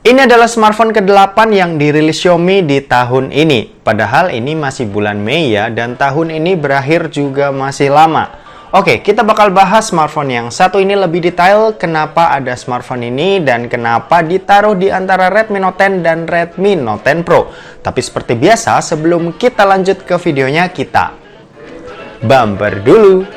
Ini adalah smartphone ke-8 yang dirilis Xiaomi di tahun ini. Padahal ini masih bulan Mei ya, dan tahun ini berakhir juga masih lama. Oke, kita bakal bahas smartphone yang satu ini lebih detail, kenapa ada smartphone ini dan kenapa ditaruh di antara Redmi Note 10 dan Redmi Note 10 Pro. Tapi seperti biasa, sebelum kita lanjut ke videonya, kita bumper dulu.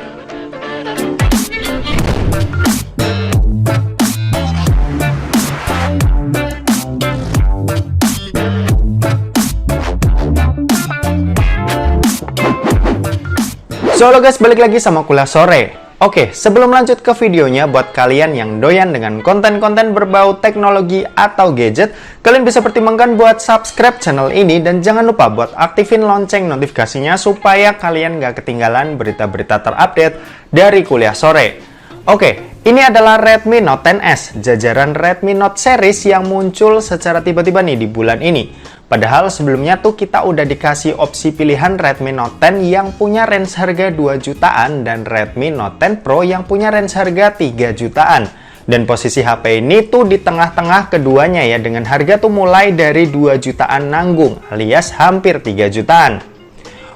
So, halo guys, balik lagi sama Kuliah Sore. Oke, sebelum lanjut ke videonya, buat kalian yang doyan dengan konten-konten berbau teknologi atau gadget, kalian bisa pertimbangkan buat subscribe channel ini dan jangan lupa buat aktifin lonceng notifikasinya supaya kalian gak ketinggalan berita-berita terupdate dari Kuliah Sore. Oke, ini adalah Redmi Note 10s, jajaran Redmi Note series yang muncul secara tiba-tiba nih di bulan ini. Padahal sebelumnya tuh kita udah dikasih opsi pilihan Redmi Note 10 yang punya range harga 2 jutaan dan Redmi Note 10 Pro yang punya range harga 3 jutaan. Dan posisi HP ini tuh di tengah-tengah keduanya ya, dengan harga tuh mulai dari 2 jutaan nanggung alias hampir 3 jutaan.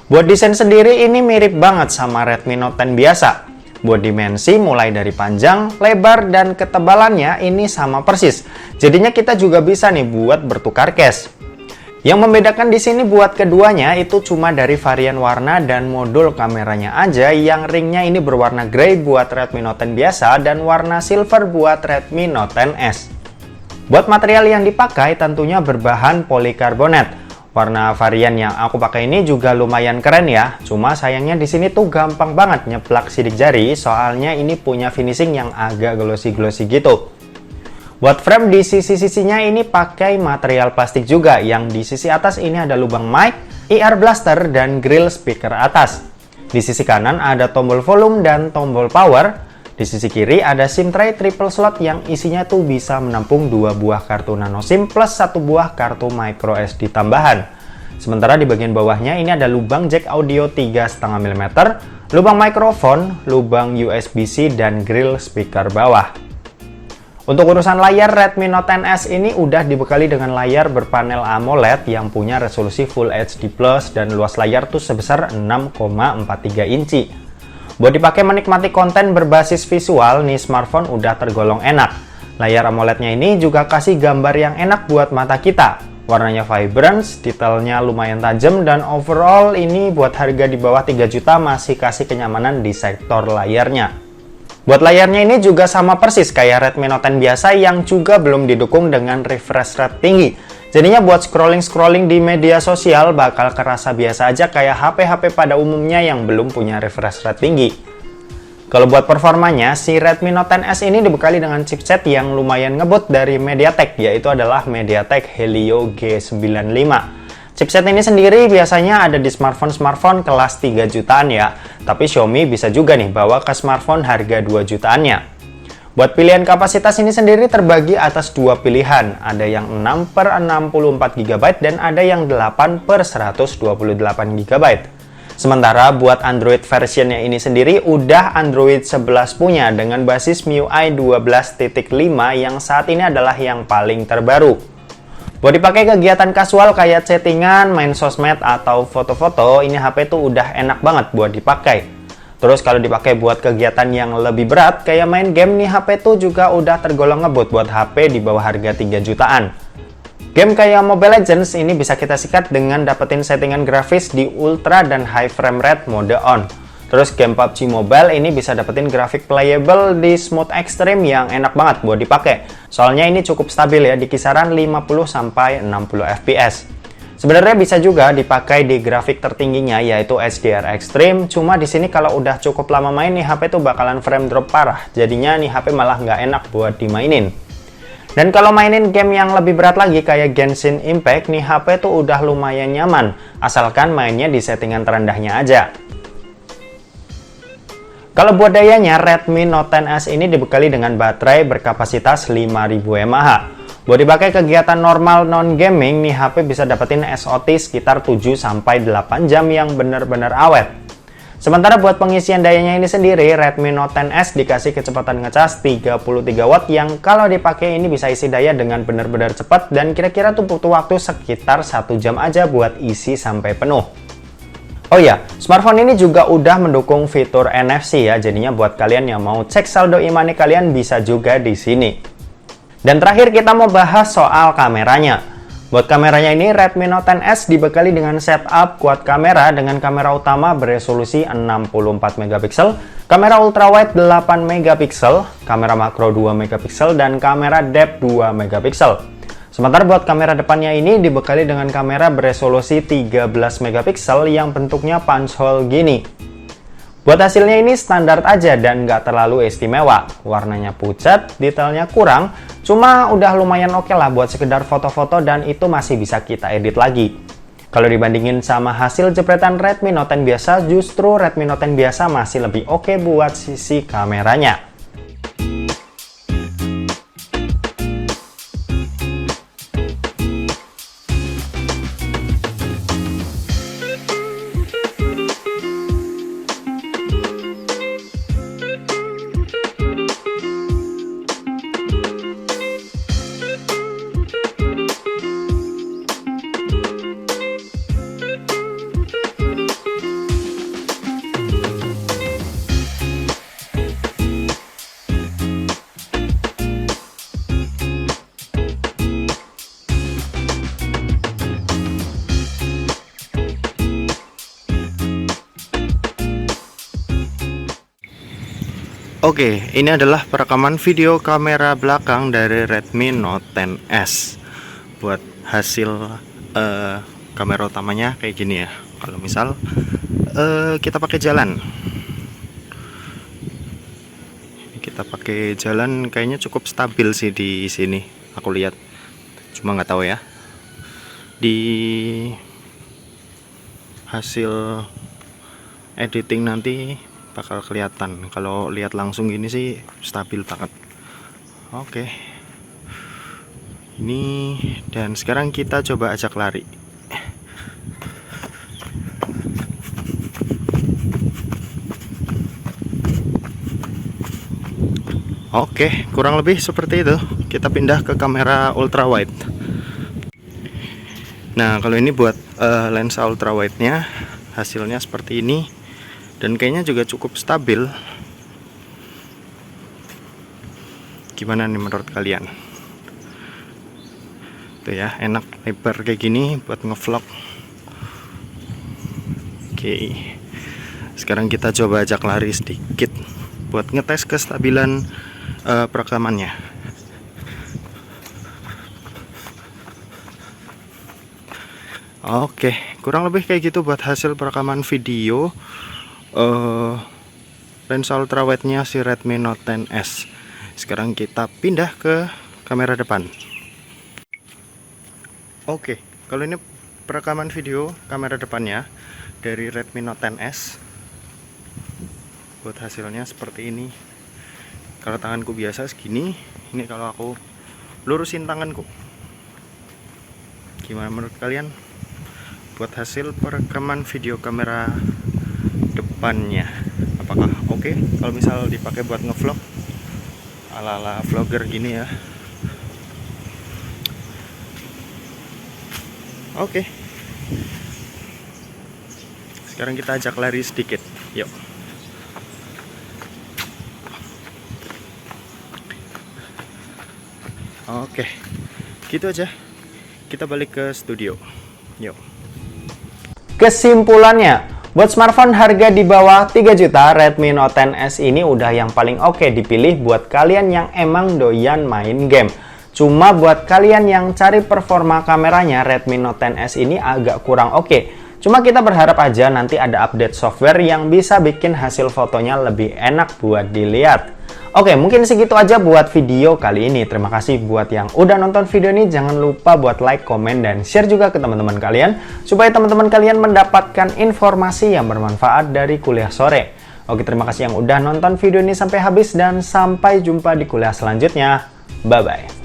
Buat desain sendiri ini mirip banget sama Redmi Note 10 biasa. Buat dimensi mulai dari panjang, lebar, dan ketebalannya ini sama persis. Jadinya kita juga bisa nih buat bertukar case. Yang membedakan di sini buat keduanya itu cuma dari varian warna dan modul kameranya aja, yang ringnya ini berwarna grey buat Redmi Note 10 biasa dan warna silver buat Redmi Note 10s. Buat material yang dipakai tentunya berbahan polikarbonat. Warna varian yang aku pakai ini juga lumayan keren ya, cuma sayangnya di sini tuh gampang banget nyeplak sidik jari, soalnya ini punya finishing yang agak glossy-glossy gitu. Buat frame di sisi-sisinya ini pakai material plastik juga, yang di sisi atas ini ada lubang mic, IR blaster, dan grill speaker atas. Di sisi kanan ada tombol volume dan tombol power. Di sisi kiri ada SIM tray triple slot yang isinya tuh bisa menampung 2 buah kartu nano SIM plus 1 buah kartu micro SD tambahan. Sementara di bagian bawahnya ini ada lubang jack audio 3,5 mm, lubang mikrofon, lubang USB-C, dan grill speaker bawah. Untuk urusan layar, Redmi Note 10s ini udah dibekali dengan layar berpanel AMOLED yang punya resolusi Full HD+, dan luas layar tuh sebesar 6,43 inci. Buat dipakai menikmati konten berbasis visual, nih smartphone udah tergolong enak. Layar AMOLED-nya ini juga kasih gambar yang enak buat mata kita. Warnanya vibrant, detailnya lumayan tajam, dan overall ini buat harga di bawah 3 juta masih kasih kenyamanan di sektor layarnya. Buat layarnya ini juga sama persis kayak Redmi Note 10 biasa yang juga belum didukung dengan refresh rate tinggi. Jadinya buat scrolling-scrolling di media sosial bakal kerasa biasa aja kayak HP-HP pada umumnya yang belum punya refresh rate tinggi. Kalau buat performanya, si Redmi Note 10s ini dibekali dengan chipset yang lumayan ngebut dari MediaTek, yaitu adalah MediaTek Helio G95. Chipset ini sendiri biasanya ada di smartphone kelas 3 jutaan ya, tapi Xiaomi bisa juga nih bawa ke smartphone harga 2 jutaannya. Buat pilihan kapasitas ini sendiri terbagi atas 2 pilihan, ada yang 6/64 GB dan ada yang 8/128 GB. Sementara buat Android versionnya ini sendiri udah Android 11 punya dengan basis MIUI 12.5 yang saat ini adalah yang paling terbaru. Buat dipakai kegiatan kasual kayak chattingan, main sosmed, atau foto-foto, ini HP tuh udah enak banget buat dipakai. Terus kalau dipakai buat kegiatan yang lebih berat kayak main game, nih HP tuh juga udah tergolong ngebut buat HP di bawah harga 3 jutaan. Game kayak Mobile Legends ini bisa kita sikat dengan dapetin settingan grafis di ultra dan high frame rate mode on. Terus game PUBG Mobile ini bisa dapetin grafik playable di smooth extreme yang enak banget buat dipakai. Soalnya ini cukup stabil ya di kisaran 50-60 fps. Sebenarnya bisa juga dipakai di grafik tertingginya yaitu HDR Extreme. Cuma di sini kalau udah cukup lama main nih HP tuh bakalan frame drop parah. Jadinya nih HP malah nggak enak buat dimainin. Dan kalau mainin game yang lebih berat lagi kayak Genshin Impact, nih HP tuh udah lumayan nyaman. Asalkan mainnya di settingan terendahnya aja. Kalau buat dayanya, Redmi Note 10s ini dibekali dengan baterai berkapasitas 5000 mAh. Buat dipakai kegiatan normal non-gaming, nih HP bisa dapetin SOT sekitar 7-8 jam yang benar-benar awet. Sementara buat pengisian dayanya ini sendiri, Redmi Note 10S dikasih kecepatan ngecas 33 watt yang kalau dipakai ini bisa isi daya dengan benar-benar cepat dan kira-kira tuh butuh waktu sekitar 1 jam aja buat isi sampai penuh. Oh ya, smartphone ini juga udah mendukung fitur NFC ya, jadinya buat kalian yang mau cek saldo e-money kalian bisa juga di sini. Dan terakhir kita mau bahas soal kameranya. Buat kameranya ini, Redmi Note 10S dibekali dengan setup quad kamera dengan kamera utama beresolusi 64 megapiksel, kamera ultrawide 8 megapiksel, kamera makro 2 megapiksel, dan kamera depth 2 megapiksel. Sementara buat kamera depannya ini dibekali dengan kamera beresolusi 13 megapiksel yang bentuknya punch hole gini. Buat hasilnya ini standar aja dan nggak terlalu istimewa. Warnanya pucat, detailnya kurang, cuma udah lumayan oke lah buat sekedar foto-foto dan itu masih bisa kita edit lagi. Kalau dibandingin sama hasil jepretan Redmi Note 10 biasa, justru Redmi Note 10 biasa masih lebih oke buat sisi kameranya. Oke, ini adalah perekaman video kamera belakang dari Redmi Note 10S. Buat hasil kamera utamanya kayak gini ya. Kalau misal kita pakai jalan, kayaknya cukup stabil sih di sini. Aku lihat, cuma nggak tahu ya. Di hasil editing nanti bakal kelihatan. Kalau lihat langsung gini sih stabil banget. Oke, ini dan sekarang kita coba ajak lari. Oke, kurang lebih seperti itu. Kita pindah ke kamera ultrawide. Nah, kalau ini buat lensa ultrawide-nya hasilnya seperti ini. Dan kayaknya juga cukup stabil. Gimana nih menurut kalian? Tuh ya, enak lebar kayak gini buat ngevlog. Oke, sekarang kita coba ajak lari sedikit buat ngetes kestabilan perekamannya. Oke, kurang lebih kayak gitu buat hasil perekaman video lensa ultrawide-nya si Redmi Note 10S. Sekarang kita pindah ke kamera depan. Oke, kalau ini perekaman video kamera depannya dari Redmi Note 10S. Buat hasilnya seperti ini. Kalau tanganku biasa segini, ini kalau aku lurusin tanganku. Gimana menurut kalian? Buat hasil perekaman video kamera depannya, apakah oke kalau misal dipakai buat ngevlog ala-ala vlogger gini ya? Oke, sekarang kita ajak lari sedikit, yuk. Oke, gitu aja, kita balik ke studio, yuk. Kesimpulannya, buat smartphone harga di bawah 3 juta, Redmi Note 10S ini udah yang paling oke dipilih buat kalian yang emang doyan main game. Cuma buat kalian yang cari performa kameranya, Redmi Note 10S ini agak kurang oke. Cuma kita berharap aja nanti ada update software yang bisa bikin hasil fotonya lebih enak buat dilihat. Oke, mungkin segitu aja buat video kali ini. Terima kasih buat yang udah nonton video ini. Jangan lupa buat like, komen, dan share juga ke teman-teman kalian, supaya teman-teman kalian mendapatkan informasi yang bermanfaat dari kuliah sore. Oke, terima kasih yang udah nonton video ini sampai habis, dan sampai jumpa di kuliah selanjutnya. Bye-bye.